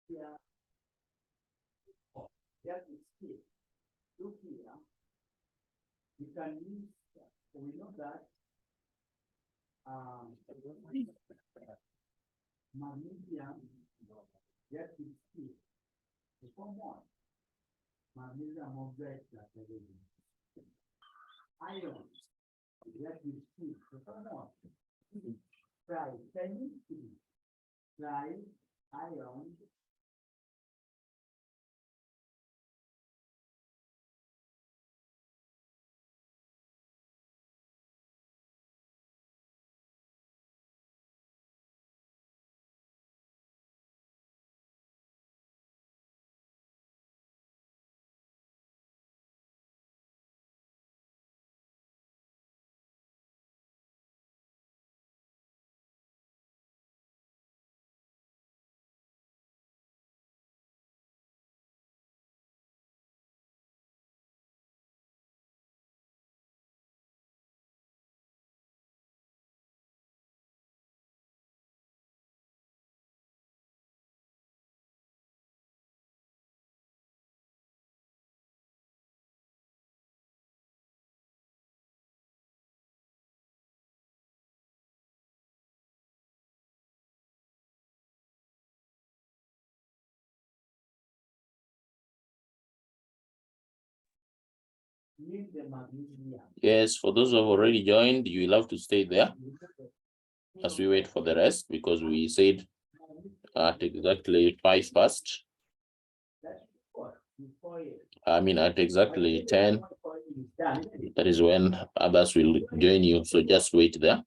Yeah, that is key. Look here, you can use, we know that magnesium, that is key. The form one, magnesium oxide that iron, that is key. The form one, try, try iron. Use the magnesium. Yes, for those who have already joined, you will have to stay there as we wait for the rest, because we said at exactly 5 past. I mean, at exactly 10, that is when others will join you. So just wait there.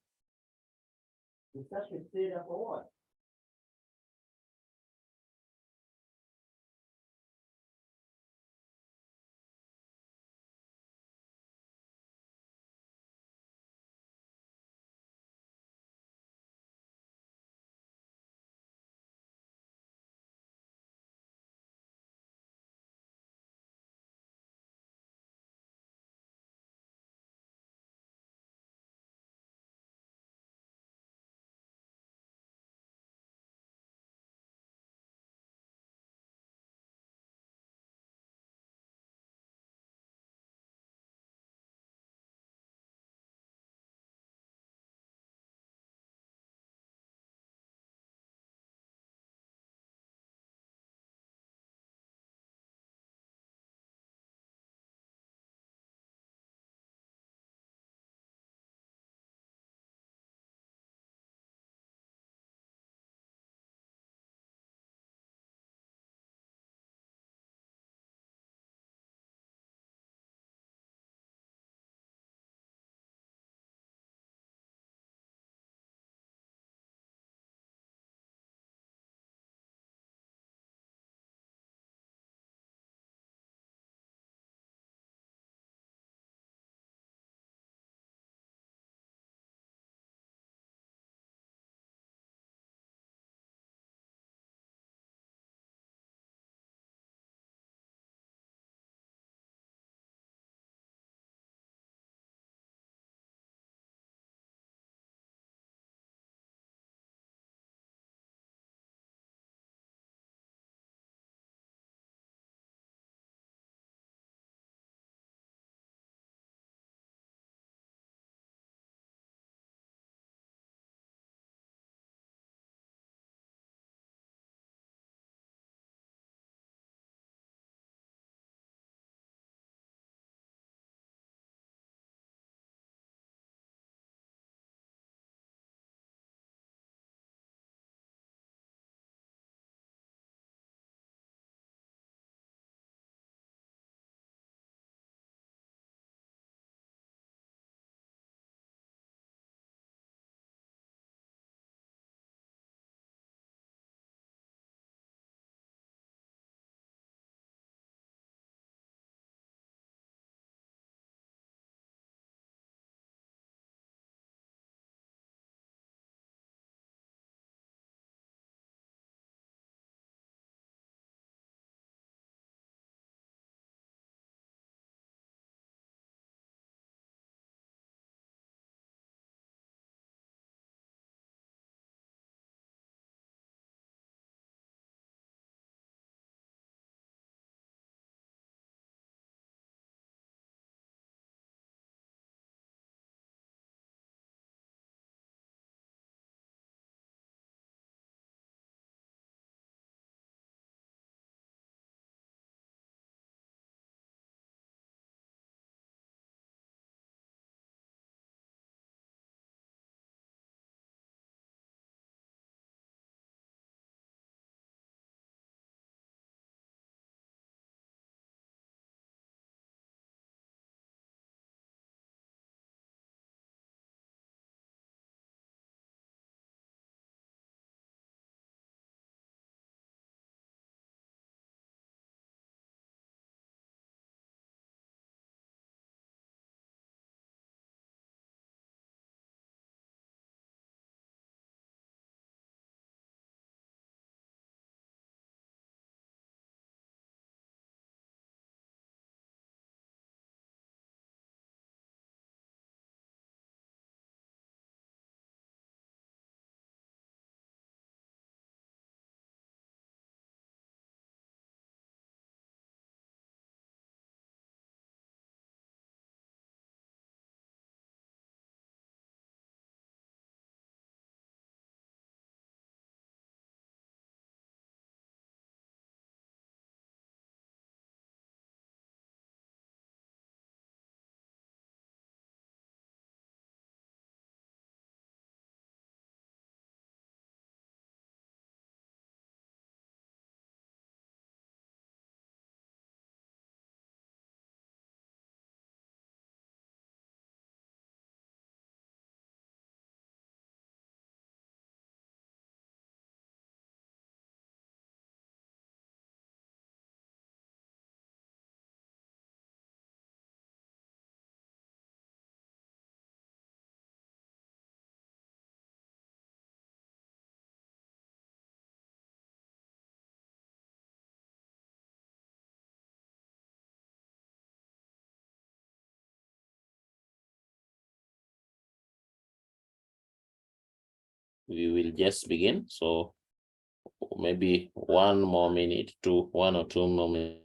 we will just begin. So maybe 1 more minute to 1 or 2 more minutes.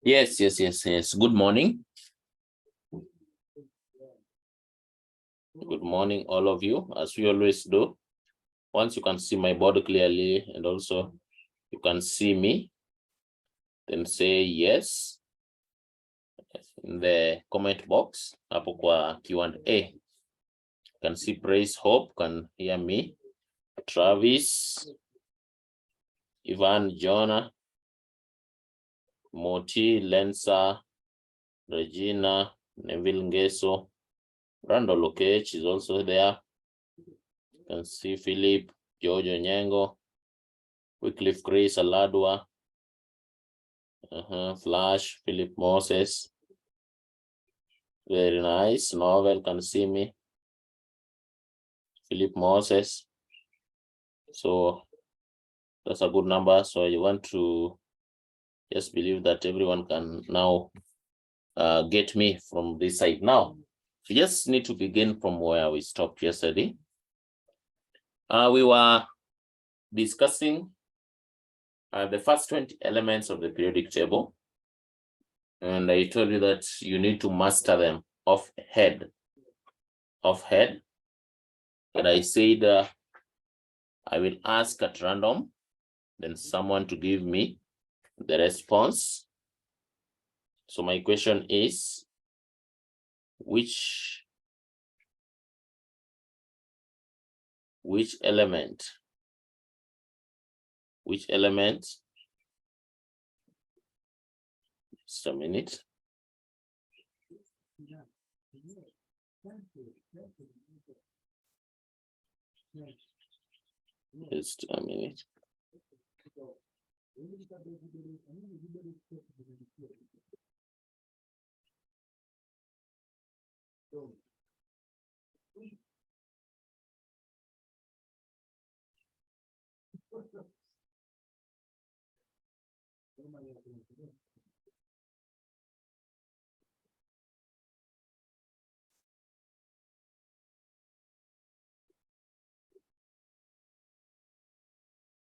Yes. Good morning. Good morning, all of you, as we always do. Once you can see my board clearly and also you can see me, then say yes in the comment box. Hapo kwa Q&A. You can see Praise Hope, can hear me. Travis, Ivan, Jonah, Moti, Lensa, Regina, Neville Ngeso, Randall Okech is also there. You can see Philip, George Onyengo, Wycliffe Grace Aladwa, Flash, Philip Moses. Very nice. Novel can see me. Philip Moses. So that's a good number. So you want to just believe that everyone can now get me from this side. Now, we just need to begin from where we stopped yesterday. We were discussing the first 20 elements of the periodic table. And I told you that you need to master them off head. And I said, I will ask at random, then someone to give me the response. So my question is, which element? Just a minute. Just a minute.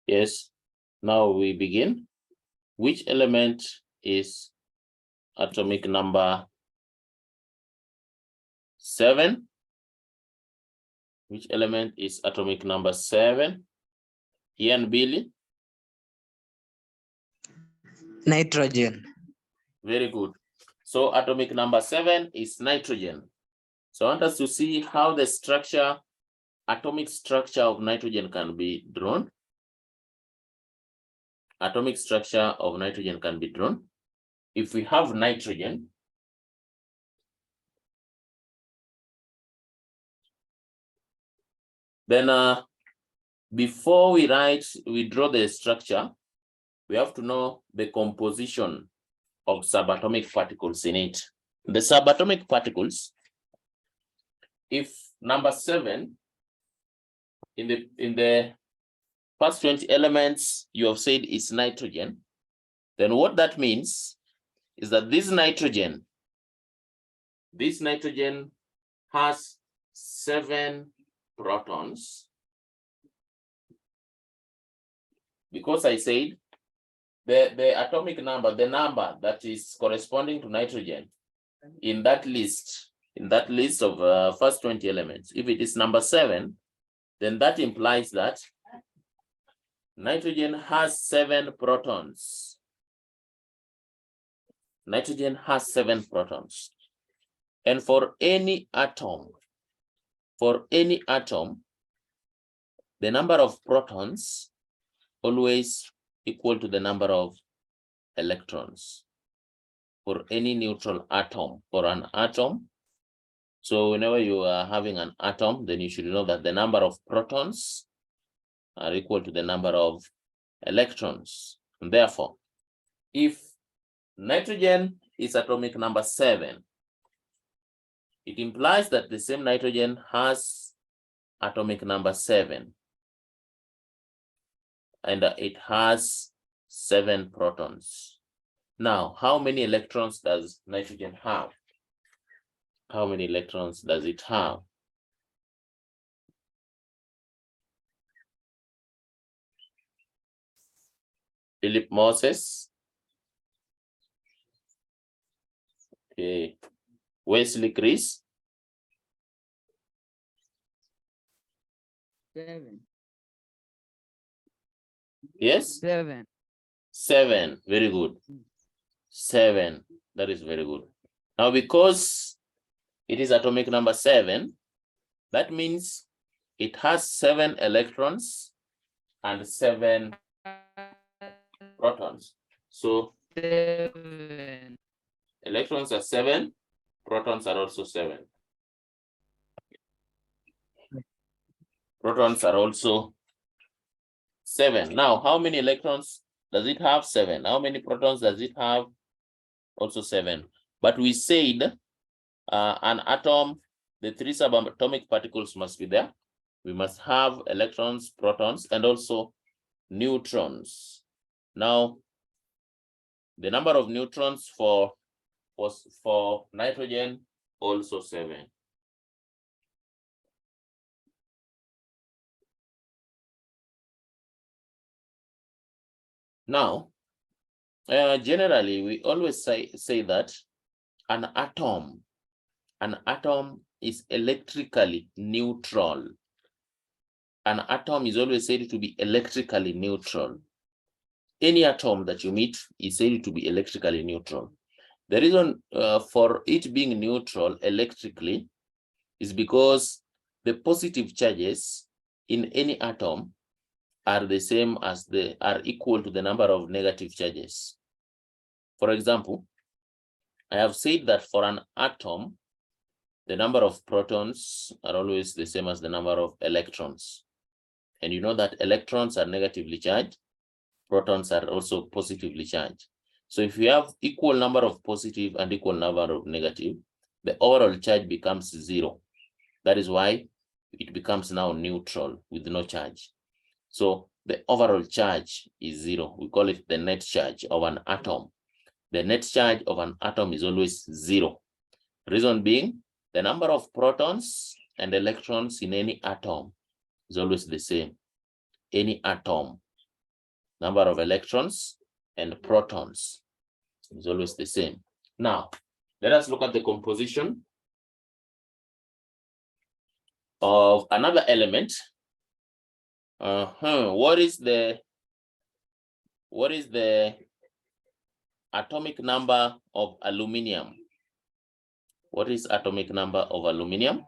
Yes, now we begin. Which element is atomic number 7? Which element is atomic number 7? Ian, Billy? Nitrogen. Very good. So atomic number 7 is nitrogen. So I want us to see how the atomic structure of nitrogen can be drawn. Atomic structure of nitrogen can be drawn. If we have nitrogen, then before we draw the structure, we have to know the composition of subatomic particles in it. The subatomic particles, if number 7 in the first 20 elements you have said is nitrogen, then what that means is that this nitrogen has 7 protons, because I said the atomic number, the number that is corresponding to nitrogen in that list of first 20 elements, if it is number 7, then that implies that nitrogen has 7 protons. Nitrogen has 7 protons. And for any atom, the number of protons always equal to the number of electrons. For any neutral atom, for an atom, so whenever you are having an atom, then you should know that the number of protons are equal to the number of electrons. And therefore, if nitrogen is atomic number 7, it implies that the same nitrogen has atomic number 7. And it has 7 protons. Now, how many electrons does nitrogen have? How many electrons does it have? Philip Moses. Okay. Wesley Chris. 7. Yes? 7. 7. Very good. 7. That is very good. Now, because it is atomic number 7, that means it has 7 electrons and 7 protons. So 7. electrons are 7, protons are also 7. Protons are also 7. Now, how many electrons does it have? 7. How many protons does it have? Also 7. But we said an atom, the 3 subatomic particles must be there. We must have electrons, protons, and also neutrons. Now, the number of neutrons for nitrogen also 7. Now, generally, we always say that an atom is electrically neutral. An atom is always said to be electrically neutral. Any atom that you meet is said to be electrically neutral. The reason for it being neutral electrically is because the positive charges in any atom are the same as are equal to the number of negative charges. For example, I have said that for an atom, the number of protons are always the same as the number of electrons. And you know that electrons are negatively charged, protons are also positively charged. So if you have equal number of positive and equal number of negative, the overall charge becomes 0. That is why it becomes now neutral with no charge. So the overall charge is 0. We call it the net charge of an atom. The net charge of an atom is always 0. Reason being, the number of protons and electrons in any atom is always the same. Any atom, number of electrons and protons is always the same. Now, let us look at the composition of another element. What is the atomic number of aluminium? What is atomic number of aluminium?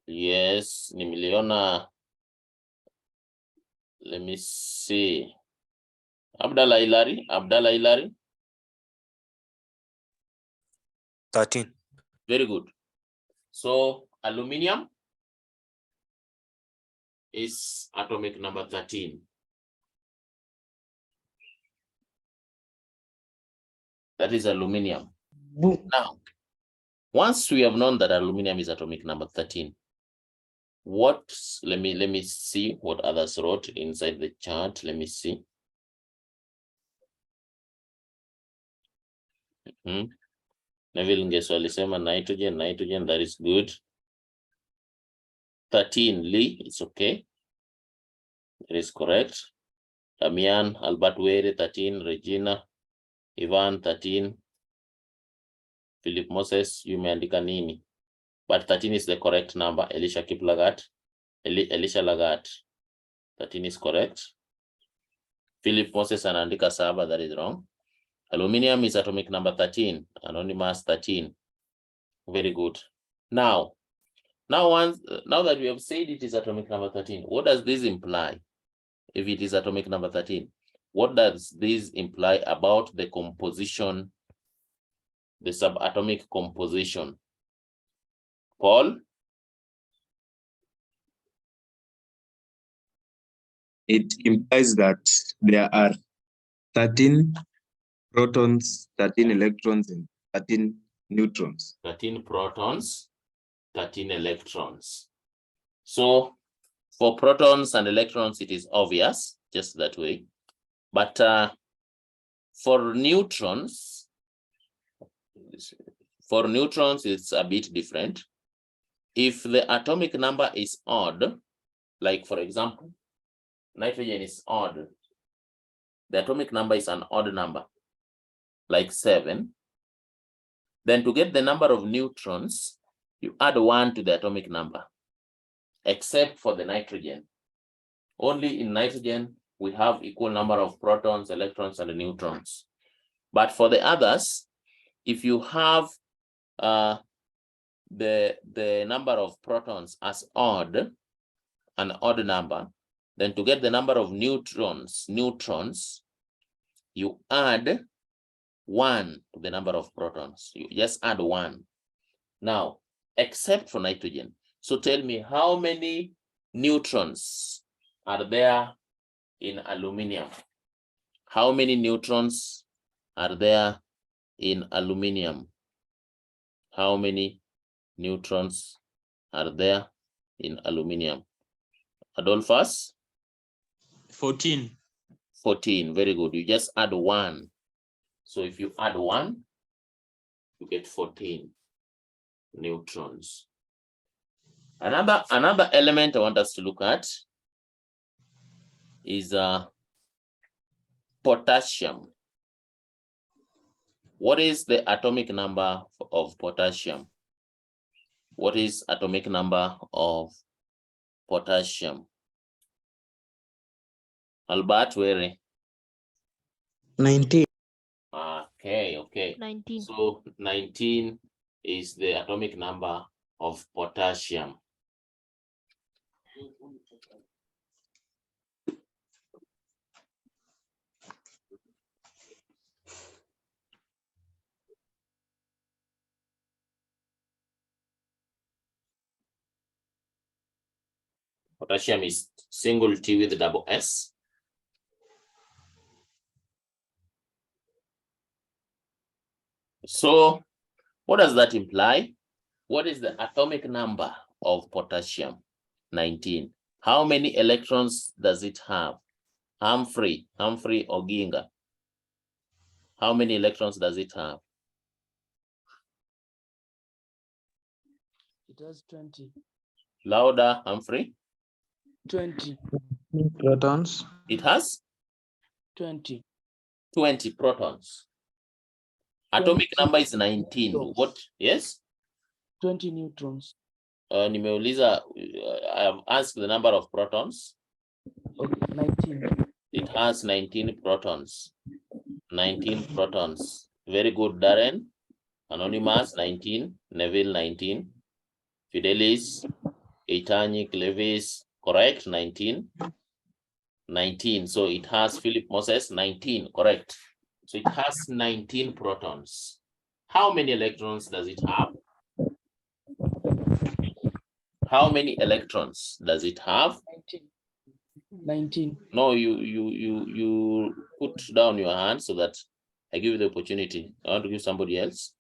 Yes, nimeliona. Let me see. Abdallah Hilary. 13. Very good. So aluminium is atomic number 13. That is aluminium. Now, once we have known that aluminium is atomic number 13, let me see what others wrote inside the chart. Let me see. Neville Ngeso alisema nitrogen, that is good. 13, Lee, it's okay. It is correct. Damian, Albert Were, 13, Regina, Ivan, 13, Philip Moses, umeandika nini? But 13 is the correct number. Elisha Kiplagat, Elisha Lagat, 13 is correct. Philip Moses anaandika saba, that is wrong. Aluminium is atomic number 13, Anonymous 13. Very good. Now that we have said it is atomic number 13, what does this imply? If it is atomic number 13, what does this imply about the composition, the subatomic composition? Paul? It implies that there are 13 protons, 13 electrons, and 13 neutrons. 13 protons, 13 electrons. So for protons and electrons, it is obvious, just that way. But for neutrons, it's a bit different. If the atomic number is odd, like for example, nitrogen is odd, the atomic number is an odd number, like 7, then to get the number of neutrons, you add 1 to the atomic number, except for the nitrogen. Only in nitrogen, we have equal number of protons, electrons, and neutrons. But for the others, if you have the number of protons as odd, an odd number, then to get the number of neutrons, you add 1 to the number of protons. You just add 1. Now, except for nitrogen. So tell me, how many neutrons are there in aluminium? How many neutrons are there in aluminium? How many neutrons are there in aluminium? Adolphus? 14. 14, very good. You just add 1. So if you add 1, you get 14 neutrons. Another element I want us to look at is potassium. What is the atomic number of potassium? What is atomic number of potassium? Albert, where? 19. Okay. 19. So 19 is the atomic number of potassium. Potassium is single T with double S. So what does that imply? What is the atomic number of potassium? 19. How many electrons does it have? Humphrey Oginga. How many electrons does it have? It has 20. Louder, Humphrey. 20. Protons. It has 20. 20 protons. Atomic 20 number is 19. neutrons. What? Yes? 20 neutrons. Nimeuliza, I have asked the number of protons. Okay, 19. It has 19 protons. 19 protons. Very good, Darren. Anonymous, 19. Neville, 19. Fidelis, Eitani, Clevis, correct, 19. 19. So it has Philip Moses, 19, correct. So it has 19 protons. How many electrons does it have? How many electrons does it have? 19. No, you put down your hand so that I give you the opportunity. I want to give somebody else.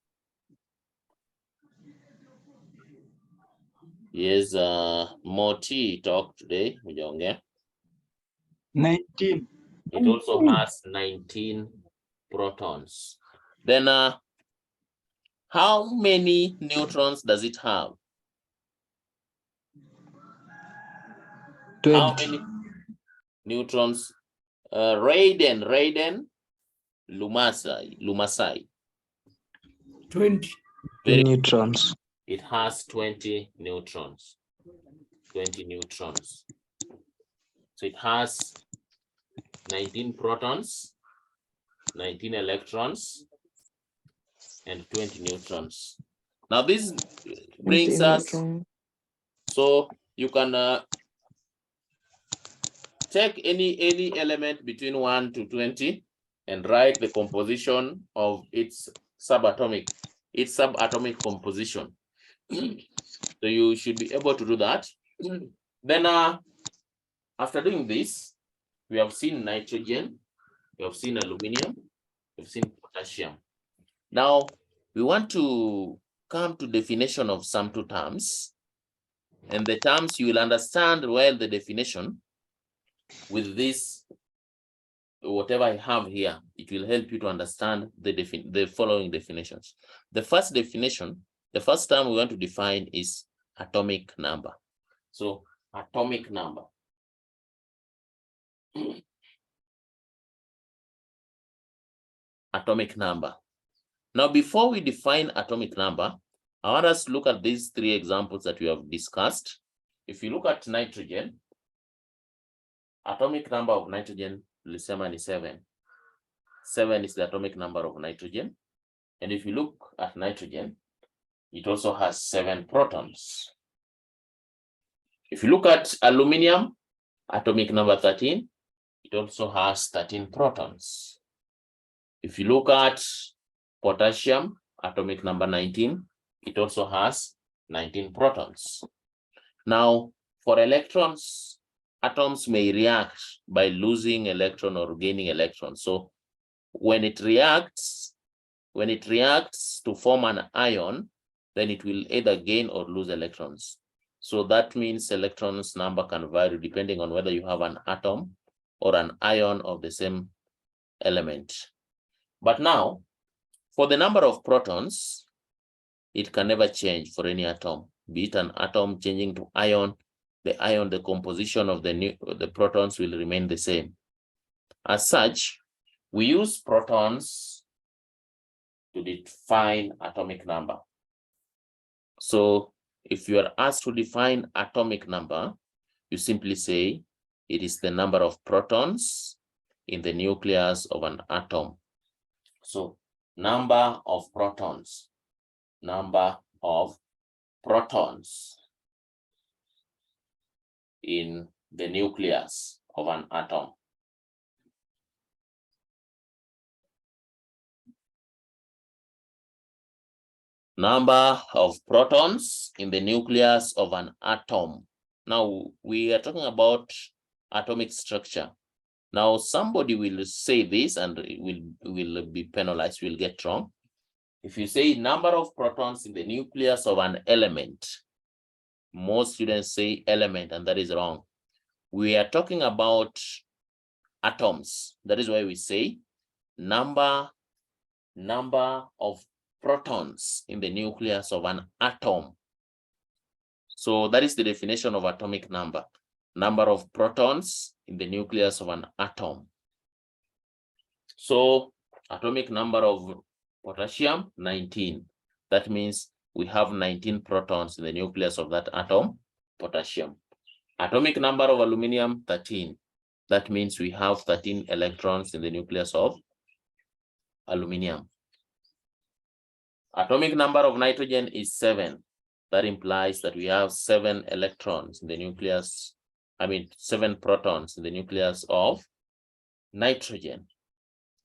Yes, Moti talked today. 19. It also has 19 protons. Then how many neutrons does it have? 20. How many? neutrons. Raiden, Lumasai. 20. Very neutrons. It has 20 neutrons. 20 neutrons. So it has 19 protons, 19 electrons, and 20 neutrons. Now this brings us, so you can take any element between 1 to 20 and write the composition of its subatomic composition. So you should be able to do that. Then after doing this, we have seen nitrogen, we have seen aluminum, we've seen potassium. Now we want to come to definition of some two terms, and the terms you will understand well the definition with this, whatever I have here. It will help you to understand the following definitions. The first definition, the first term we want to define is atomic number. So atomic number. Atomic number. Now, before we define atomic number, I want us to look at these three examples that we have discussed. If you look at nitrogen, atomic number of nitrogen, lisema is 7. 7 is the atomic number of nitrogen. And if you look at nitrogen, it also has 7 protons. If you look at aluminum, atomic number 13, it also has 13 protons. If you look at potassium, atomic number 19, it also has 19 protons. Now, for electrons, atoms may react by losing electron or gaining electron. So when it reacts to form an ion, then it will either gain or lose electrons. So that means electrons number can vary depending on whether you have an atom or an ion of the same element. But now, for the number of protons, it can never change for any atom. Be it an atom changing to ion, the composition of the protons will remain the same. As such, we use protons to define atomic number. So if you are asked to define atomic number, you simply say it is the number of protons in the nucleus of an atom. So number of protons in the nucleus of an atom. Number of protons in the nucleus of an atom. Now we are talking about atomic structure. Now somebody will say this and will be penalized, will get wrong. If you say number of protons in the nucleus of an element, most students say element, and that is wrong. We are talking about atoms. That is why we say number of protons in the nucleus of an atom. So that is the definition of atomic number. Number of protons in the nucleus of an atom. So atomic number of potassium, 19. That means we have 19 protons in the nucleus of that atom, potassium. Atomic number of aluminum, 13. That means we have 13 electrons in the nucleus of aluminum. Atomic number of nitrogen is 7. That implies that we have 7 electrons in the nucleus, 7 protons in the nucleus of nitrogen.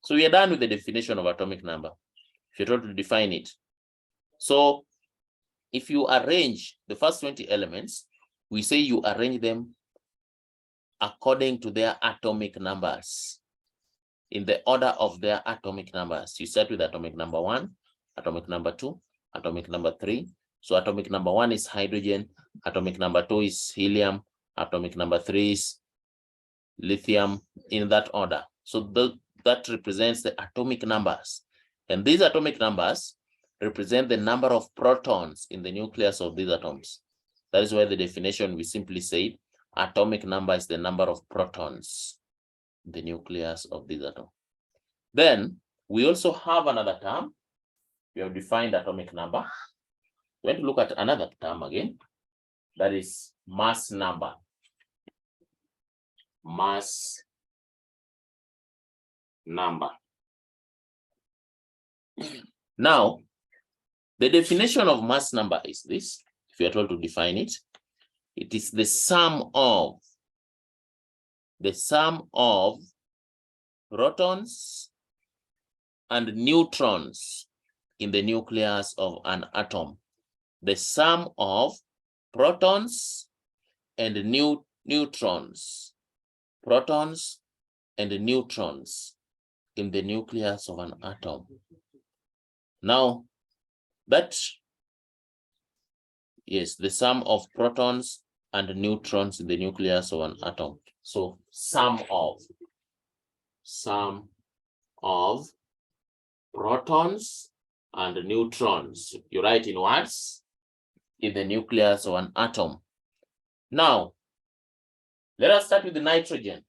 So we are done with the definition of atomic number. If you're told to define it. So if you arrange the first 20 elements, we say you arrange them according to their atomic numbers, in the order of their atomic numbers. You start with atomic number 1, atomic number 2, atomic number 3. So atomic number 1 is hydrogen, atomic number 2 is helium, atomic number 3 is lithium, in that order. So that represents the atomic numbers. And these atomic numbers represent the number of protons in the nucleus of these atoms. That is why the definition we simply say atomic number is the number of protons in the nucleus of this atom. Then we also have another term. We have defined atomic number. We're going to look at another term again. That is mass number. Mass number. Now, the definition of mass number is this. If you are told to define it, it is the sum of protons and neutrons in the nucleus of an atom. The sum of protons and neutrons. Protons and neutrons in the nucleus of an atom. Now, that, yes, the sum of protons and neutrons in the nucleus of an atom. So sum of protons and neutrons, you write in words, in the nucleus of an atom. Now, let us start with the nitrogen.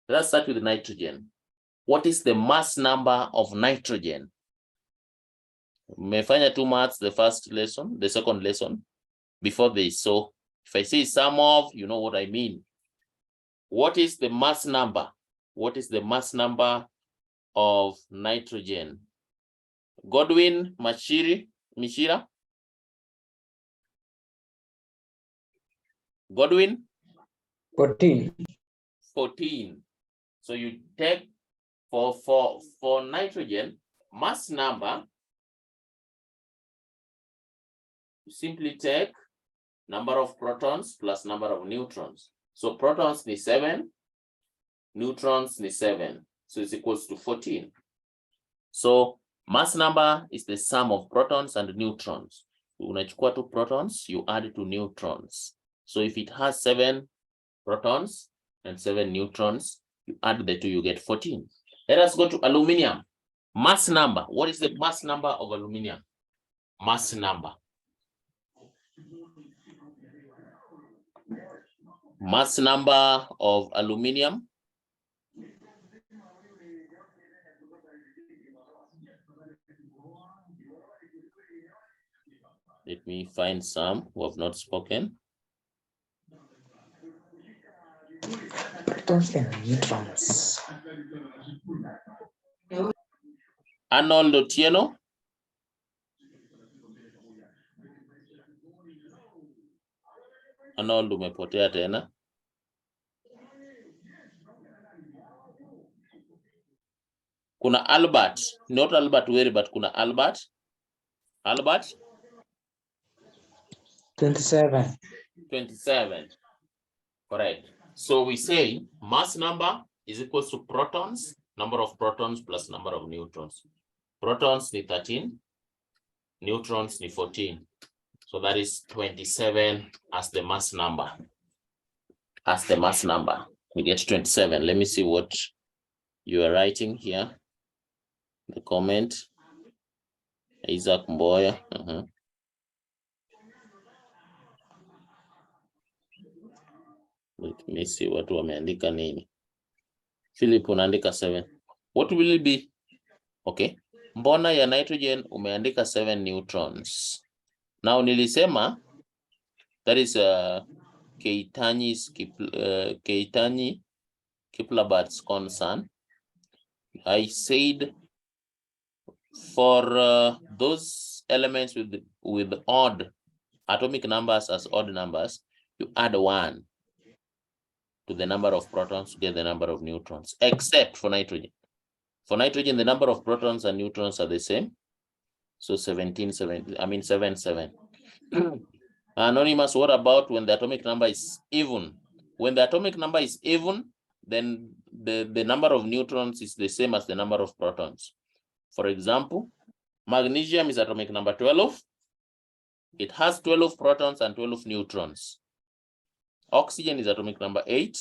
Let us start with the nitrogen. What is the mass number of nitrogen? Mefanya 2 maths, the first lesson, the second lesson, before this. So if I say sum of, you know what I mean. What is the mass number? What is the mass number of nitrogen? Godwin Mishira? Godwin? 14. 14. So you take for nitrogen, mass number, you simply take number of protons plus number of neutrons. So protons is 7, neutrons is 7. So it's equals to 14. So mass number is the sum of protons and neutrons. Unachukua 2 protons, you add 2 neutrons. So if it has 7 protons and 7 neutrons, you add the 2, you get 14. Let us go to aluminum. Mass number. What is the mass number of aluminum? Mass number. Mass number of aluminum. Let me find some who have not spoken. Protons and neutrons. Arnold Otieno. Arnold, umepotea tena. Kuna Albert, not Albert Weri, but kuna Albert. Albert? 27. 27. Correct. So we say mass number is equal to protons, number of protons plus number of neutrons. Protons is 13, neutrons is 14. So that is 27 as the mass number. As the mass number, we get 27. Let me see what you are writing here. The comment. Isaac Mboya. Let me see what wameandika nini. Philip unaandika 7. What will it be? Okay. Mbona ya nitrogen umeandika 7 neutrons. Now nilisema that is Keitani Kiplabat's concern. I said for those elements with odd atomic numbers as odd numbers, you add 1 to the number of protons to get the number of neutrons, except for nitrogen. For nitrogen, the number of protons and neutrons are the same. So 7, 7. Anonymous, what about when the atomic number is even? When the atomic number is even, then the number of neutrons is the same as the number of protons. For example, magnesium is atomic number 12. It has 12 protons and 12 neutrons. Oxygen is atomic number 8.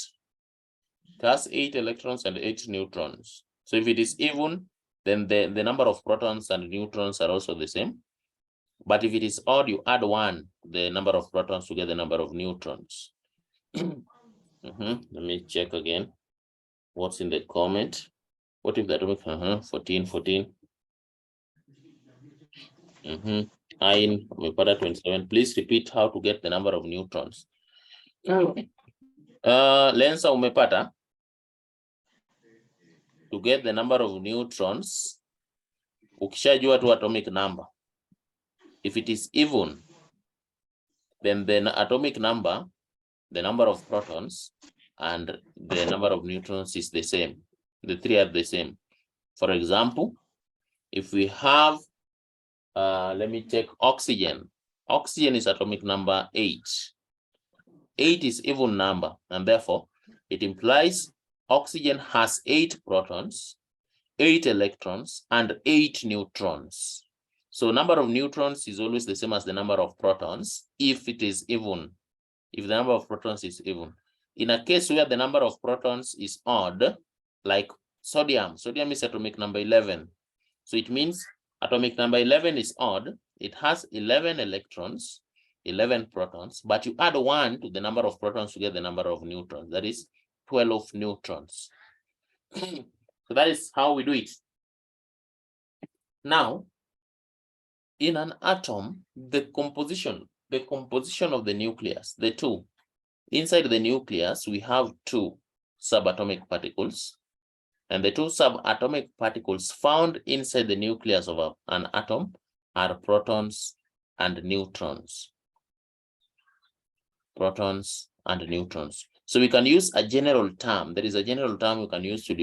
It has 8 electrons and 8 neutrons. So if it is even, then the number of protons and neutrons are also the same. But if it is odd, you add 1 to the number of protons to get the number of neutrons. Let me check again. What's in the comment? What if the atomic 14. Iron umepata 27. Please repeat how to get the number of neutrons. Lensa umepata? To get the number of neutrons, ukishajua tu atomic number. If it is even, then the atomic number, the number of protons, and the number of neutrons is the same. The three are the same. For example, if we have, let me take oxygen. Oxygen is atomic number 8. 8 is even number, and therefore it implies oxygen has 8 protons, 8 electrons, and 8 neutrons. So number of neutrons is always the same as the number of protons if it is even, if the number of protons is even. In a case where the number of protons is odd, like sodium is atomic number 11. So it means atomic number 11 is odd. It has 11 electrons, 11 protons, but you add 1 to the number of protons to get the number of neutrons. That is 12 neutrons. So that is how we do it. Now, in an atom, the composition of the nucleus, the two. Inside the nucleus, we have 2 subatomic particles. And the 2 subatomic particles found inside the nucleus of an atom are protons and neutrons. Protons and neutrons. So we can use a general term. There is a general term we can use to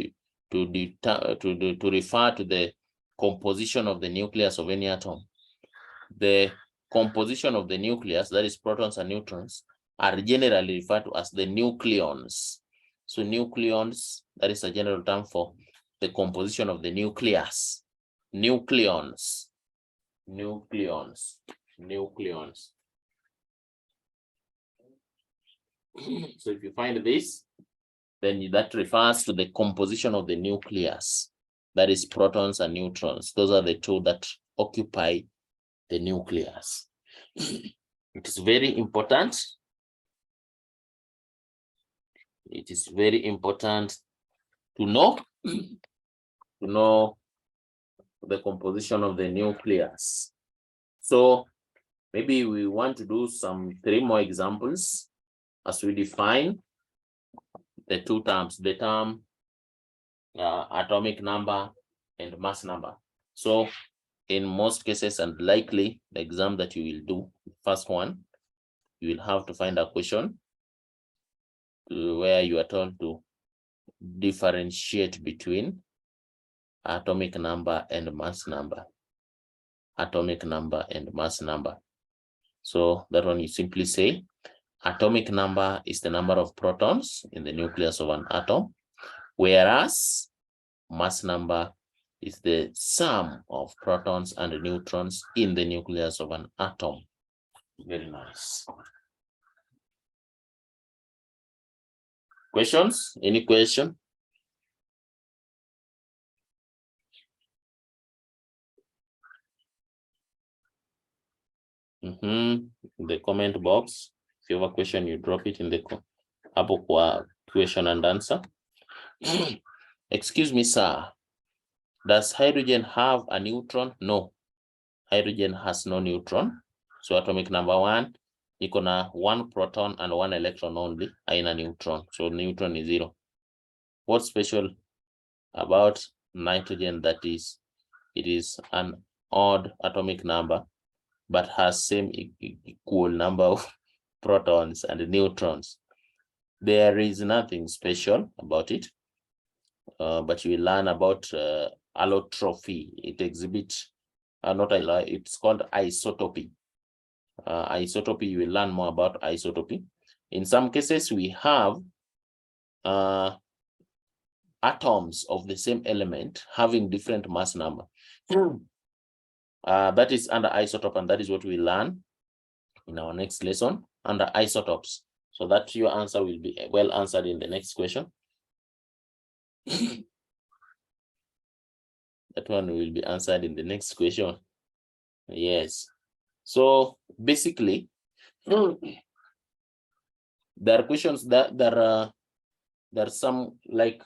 refer to the composition of the nucleus of any atom. The composition of the nucleus, that is protons and neutrons, are generally referred to as the nucleons. So nucleons, that is a general term for the composition of the nucleus. Nucleons. So if you find this, then that refers to the composition of the nucleus. That is protons and neutrons. Those are the 2 that occupy the nucleus. It is very important. It is very important to know the composition of the nucleus. So maybe we want to do some 3 more examples as we define the 2 terms, the term atomic number and mass number. So in most cases, and likely the exam that you will do, first one, you will have to find a question where you are told to differentiate between atomic number and mass number. Atomic number and mass number. So that one you simply say atomic number is the number of protons in the nucleus of an atom, whereas mass number is the sum of protons and neutrons in the nucleus of an atom. Very nice. Questions? Any question? The comment box. If you have a question, you drop it in the hapo kwa question and answer. Excuse me, sir. Does hydrogen have a neutron? No. Hydrogen has no neutron. So atomic number 1, iko na 1 proton and 1 electron only, haina neutron. So neutron is 0. What's special about nitrogen? That is, it is an odd atomic number, but has same equal number of protons and neutrons. There is nothing special about it, but you will learn about allotropy. It exhibits, it's called isotopy. Isotopy, you will learn more about isotopy. In some cases, we have atoms of the same element having different mass number. That is under isotope, and that is what we learn in our next lesson under isotopes. So that your answer will be well answered in the next question. That one will be answered in the next question. Yes. So basically, there are questions that there are some, like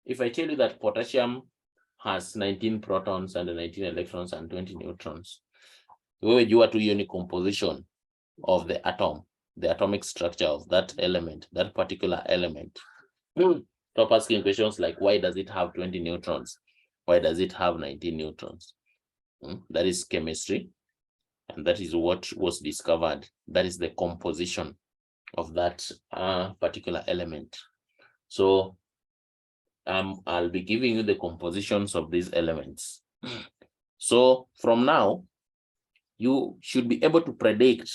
if I tell you that potassium has 19 protons and 19 electrons and 20 neutrons, wewe jua tu hiyo ni composition of the atom, the atomic structure of that element, that particular element. Stop asking questions like, why does it have 20 neutrons? Why does it have 19 neutrons? That is chemistry, and that is what was discovered. That is the composition of that particular element. So I'll be giving you the compositions of these elements. So from now, you should be able to predict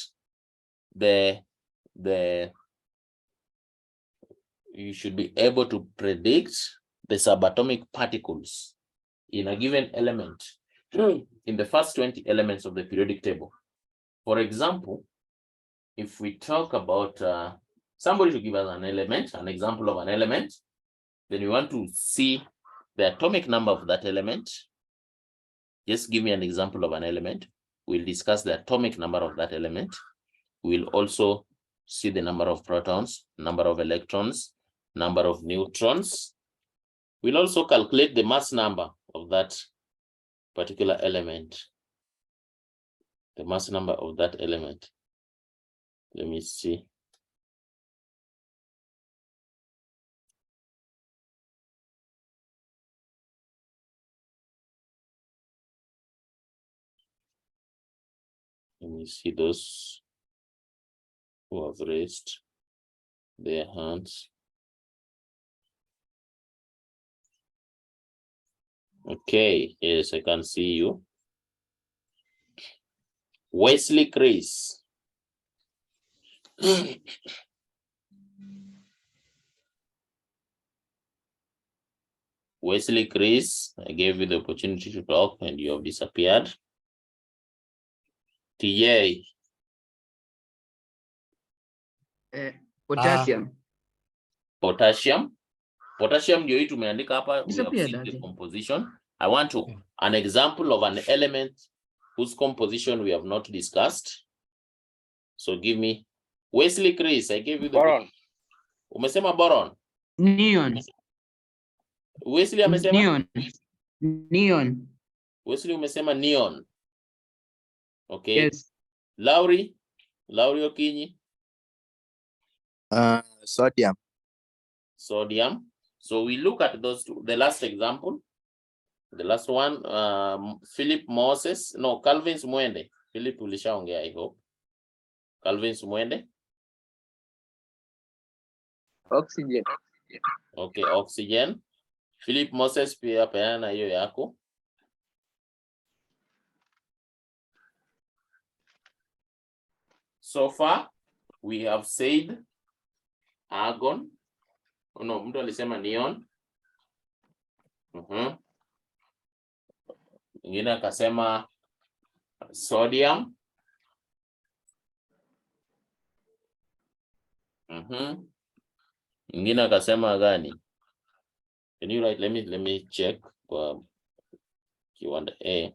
you should be able to predict the subatomic particles in a given element in the first 20 elements of the periodic table. For example, if we talk about somebody to give us an element, an example of an element, then we want to see the atomic number of that element. Just give me an example of an element. We'll discuss the atomic number of that element. We'll also see the number of protons, number of electrons, number of neutrons. We'll also calculate the mass number of that particular element. The mass number of that element. Let me see. Let me see those who have raised their hands. Okay, yes, I can see you. Wesley Chris. Wesley Chris, I gave you the opportunity to talk and you have disappeared. TA. Potassium. Potassium. Potassium ndio hii tumeandika hapa. We have Disappeared, seen the Daddy. composition. I want to an example of an element whose composition we have not discussed. So give me Wesley Chris. I gave you the Boron. Umesema boron. Neon. Wesley amesema Neon. Neon. Wesley umesema neon. Okay. Yes. Lauri Okinyi. Sodium. Sodium. So we look at those two. The last example, the last one, Philip Moses, no, Calvin Mwende. Philip ulishaongea, I hope. Calvin Mwende. Oxygen. Okay, oxygen. Philip Moses pia peana hiyo yako. So far, we have said argon. Oh, no, mtu alisema neon. Mwingine akasema sodium. Mwingine akasema gani? Can you write? Let me check kwa kiwanda A.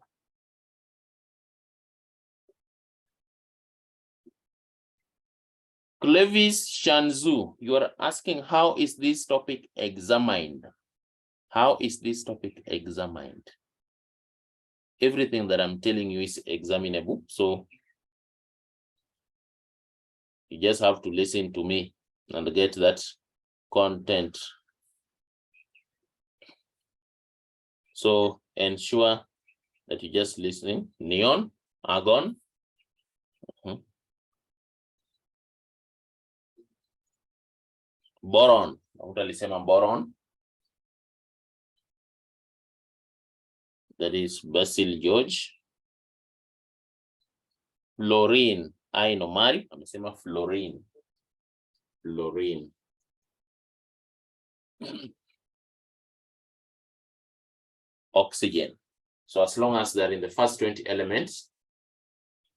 Clevis Shanzu, you are asking how is this topic examined? How is this topic examined? Everything that I'm telling you is examinable. So you just have to listen to me and get that content. So ensure that you're just listening. Neon, argon. Boron, utalisema boron. That is Basil George. Fluorine, Aino Mari, amesema fluorine. Fluorine. Oxygen. So as long as they're in the first 20 elements,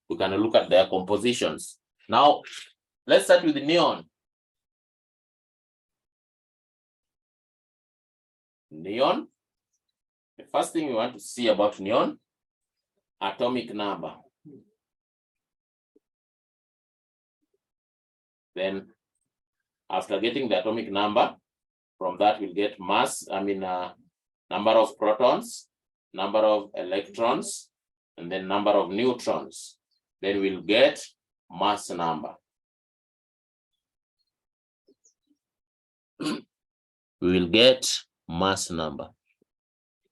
we can look at their compositions. Now, let's start with the neon. Neon. The first thing we want to see about neon, atomic number. Then After getting the atomic number, from that we'll get mass, number of protons, number of electrons, and then number of neutrons. Then we'll get mass number. We will get mass number.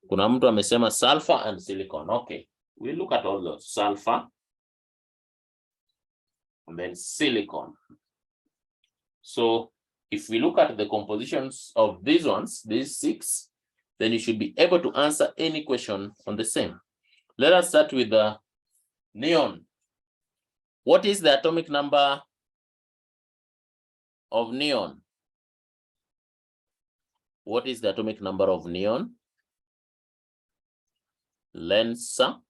Kuna mtu amesema sulfur and silicon. Okay, we'll look at all those. Sulfur and then silicon. So if we look at the compositions of these ones, these 6, then you should be able to answer any question on the same. Let us start with the neon. What is the atomic number of neon? What is the atomic number of neon? Lensa.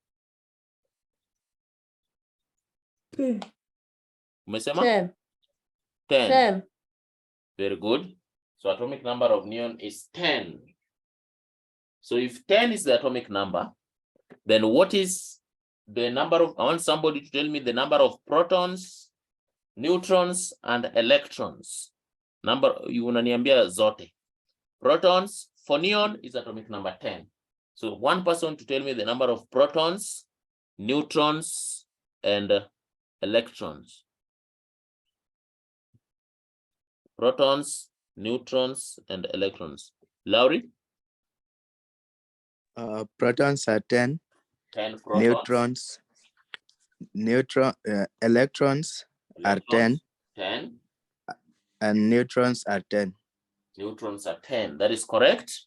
Umesema? 10. 10. 10. Very good. So atomic number of neon is 10. So if 10 is the atomic number, then what is the number of, I want somebody to tell me the number of protons, neutrons, and electrons. Number, you unaniambia zote. Protons for neon is atomic number 10. So one person to tell me the number of protons, neutrons, and electrons. Protons, neutrons, and electrons. Laurie? Protons are 10. 10 protons. Electrons are 10, 10. and neutrons are 10. Neutrons are 10. That is correct.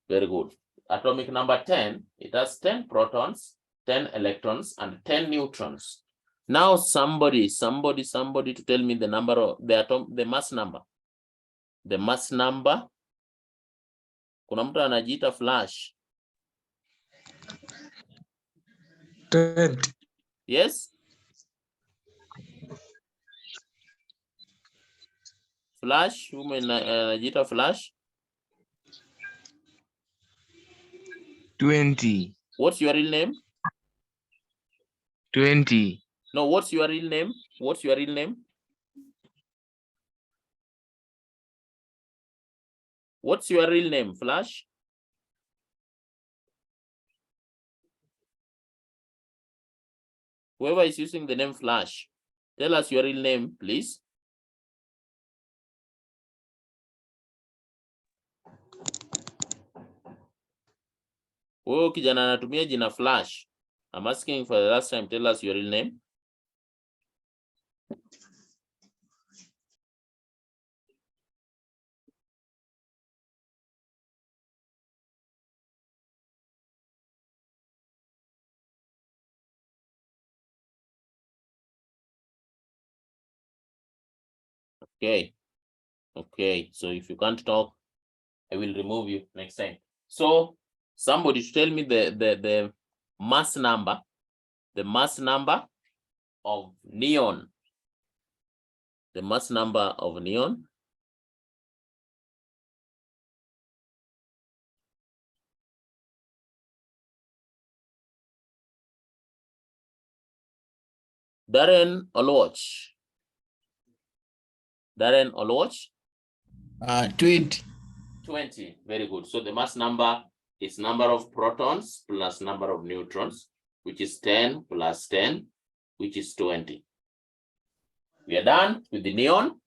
Very good. Atomic number 10, it has 10 protons, 10 electrons, and 10 neutrons. Now somebody to tell me the number of the mass number. The mass number. Kuna mtu anajiita Flash. 20. Yes? Flash, who anajiita Flash? 20. What's your real name? 20. No, what's your real name? What's your real name? What's your real name, Flash? Whoever is using the name Flash, tell us your real name, please. Wewe kijana anatumia jina Flash. I'm asking for the last time, tell us your real name. Okay, so if you can't talk, I will remove you next time. So somebody should tell me the mass number, of neon. The mass number of neon. Darren Oloch. 20. 20. Very good. So the mass number is number of protons plus number of neutrons, which is 10 plus 10, which is 20. We are done with the neon.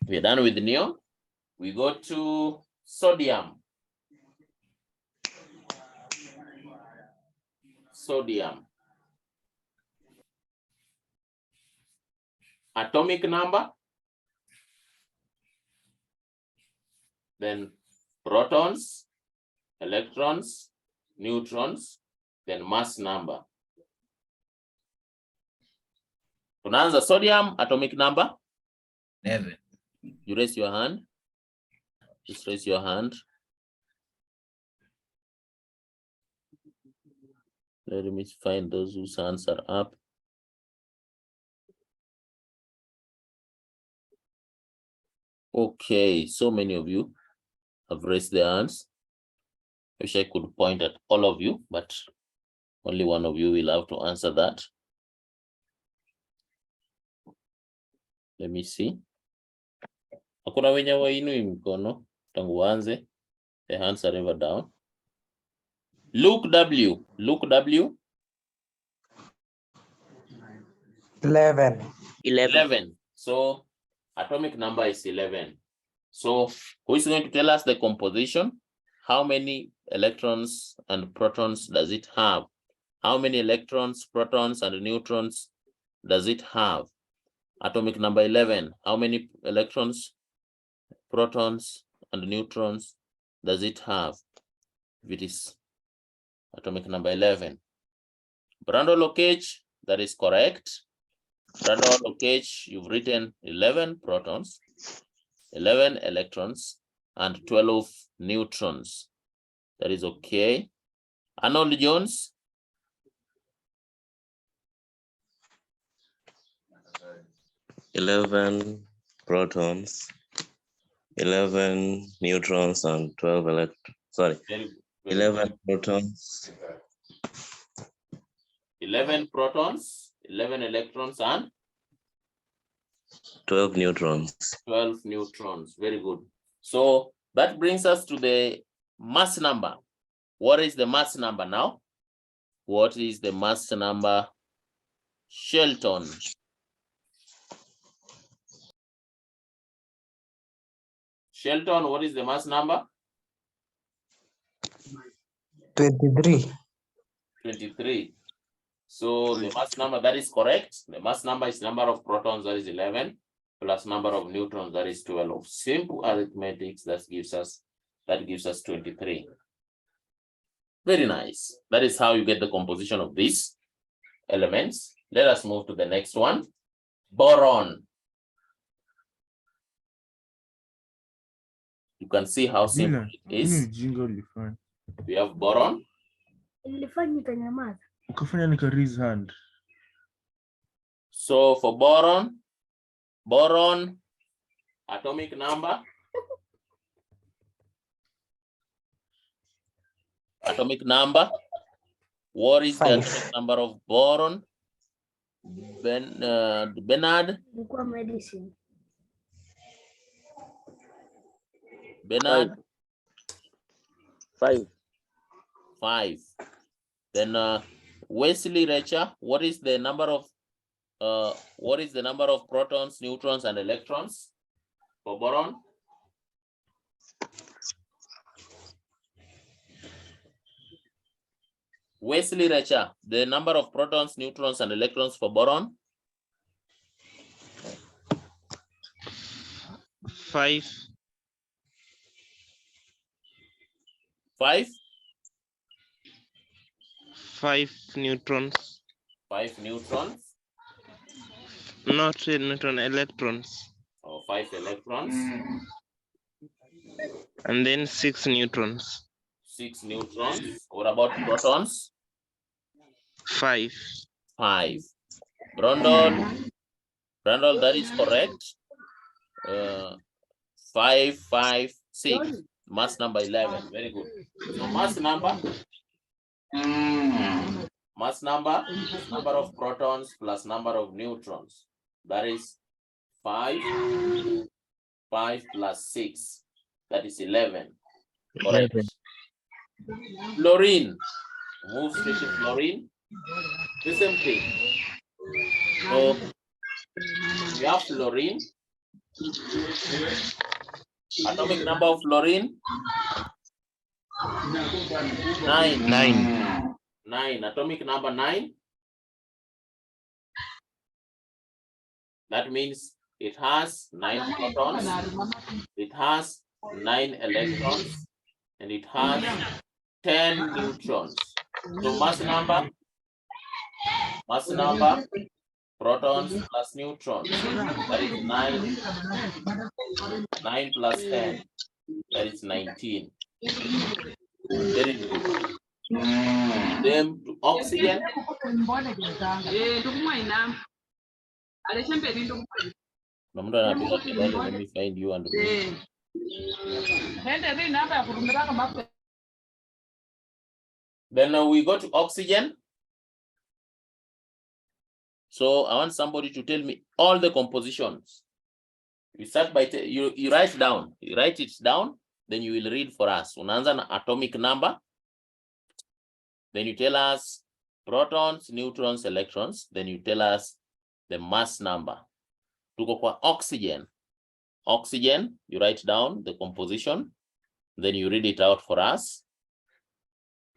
We go to sodium. Atomic number, then protons, electrons, neutrons, then mass number. Tunaanza sodium, atomic number. 11. You raise your hand. Just raise your hand. Let me find those whose hands are up. Okay, so many of you have raised their hands. I wish I could point at all of you, but only one of you will have to answer that. Let me see. Hakuna wenye wainui mkono tangu uanze. The hands are ever down. Luke W. 11. 11. So atomic number is 11. So who is going to tell us the composition? How many electrons and protons does it have? How many electrons, protons, and neutrons does it have? Atomic number 11. How many electrons, protons, and neutrons does it have? If it is atomic number 11. Brando Lokech, that is correct. Brando Lokech, you've written 11 protons, 11 electrons, and 12 neutrons. That is okay. Arnold Jones. 11 protons, 11 neutrons, and 12 electrons. Sorry, Very 11 protons, 11 protons, 11 electrons, and 12 neutrons. 12 neutrons. Very good. So that brings us to the mass number. What is the mass number now? What is the mass number? Shelton. Shelton, what is the mass number? 23. 23. So the mass number, that is correct. The mass number is number of protons, that is 11, plus number of neutrons, that is 12. Simple arithmetic, that gives us 23. Very nice. That is how you get the composition of these elements. Let us move to the next one. Boron. You can see how simple it is. We have boron. So for boron, atomic number. Atomic number. What is the 5. atomic number of boron? Bernard. Bernard. 5. 5. Then Wesley Recha, what is the number of protons, neutrons, and electrons for boron? Wesley Recha, the number of protons, neutrons, and electrons for boron? 5. 5. 5 neutrons. 5 neutrons. Not neutron, electrons. Or 5 electrons. And then 6 neutrons. 6 neutrons. What about protons? 5. 5. Brondol, that is correct. 5, 5, 6. Mass number 11. Very good. So mass number is number of protons plus number of neutrons. That is 5. 5 plus 6. That is 11. Correct. Fluorine. Move straight to fluorine. The same thing. So we have fluorine. Atomic number of fluorine? 9. 9. Atomic number 9. That means it has 9 protons, it has 9 electrons, and it has 10 neutrons. So mass number, protons plus neutrons, that is 9. 9 plus 10, that is 19. Very good. Then to oxygen. Let me find you and then we go to oxygen. So I want somebody to tell me all the compositions. You start by you write down. You write it down, then you will read for us. Unaanza na atomic number. Then you tell us protons, neutrons, electrons. Then you tell us the mass number. Tuko kwa oxygen. Oxygen, you write down the composition. Then you read it out for us.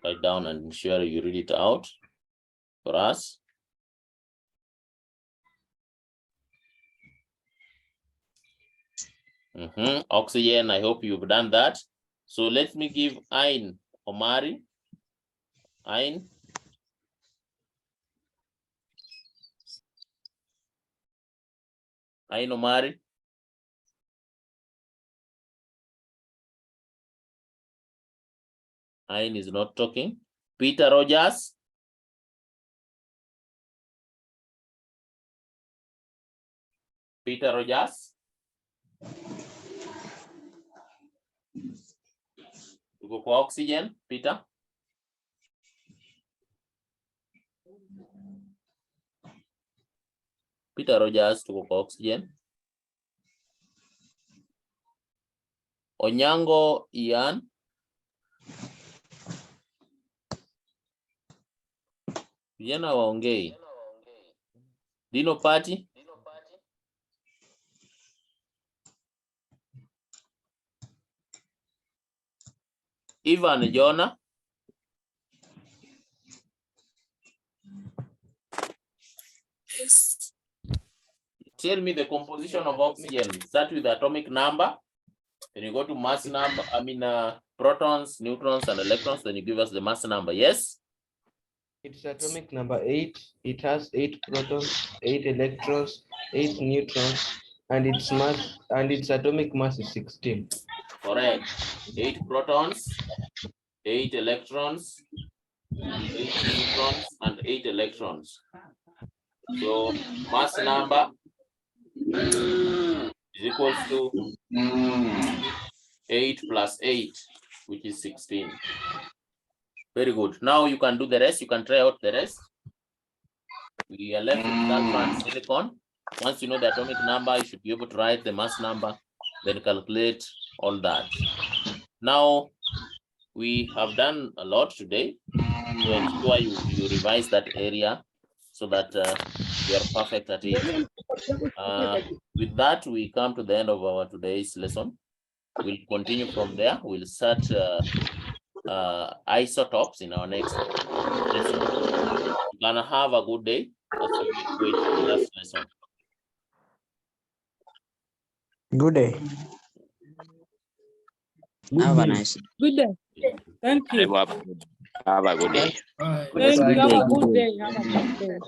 Write down and ensure you read it out for us. Oxygen, I hope you've done that. So let me give Ain Omari. Ain. Ain Omari. Ain is not talking. Peter Rogers. Peter Rogers. Tuko kwa oxygen, Peter. Peter Rogers, tuko kwa oxygen. Onyango Ian. Vijana waongei. Dino Party. Ivan Jonah. Yes. Tell me the composition of oxygen. Start with the atomic number. Then you go to mass number. I mean, protons, neutrons, and electrons. Then you give us the mass number. Yes. It's atomic number 8. It has 8 protons, 8 electrons, 8 neutrons, and its mass and its atomic mass is 16. Correct. 8 protons, 8 electrons, 8 neutrons, and 8 electrons. So mass number is equals to 8 plus 8, which is 16. Very good. Now you can do the rest. You can try out the rest. We are left with sulfur and silicon. Once you know the atomic number, you should be able to write the mass number, then calculate all that. Now, we have done a lot today to ensure you revise that area so that you are perfect at it. With that, we come to the end of our today's lesson. We'll continue from there. We'll start isotopes in our next lesson. You're gonna have a good day as we wait for the last lesson. Good day. Have a nice. Good day. Thank you. Have a good day. Thank you. Have a good day. Have a good day.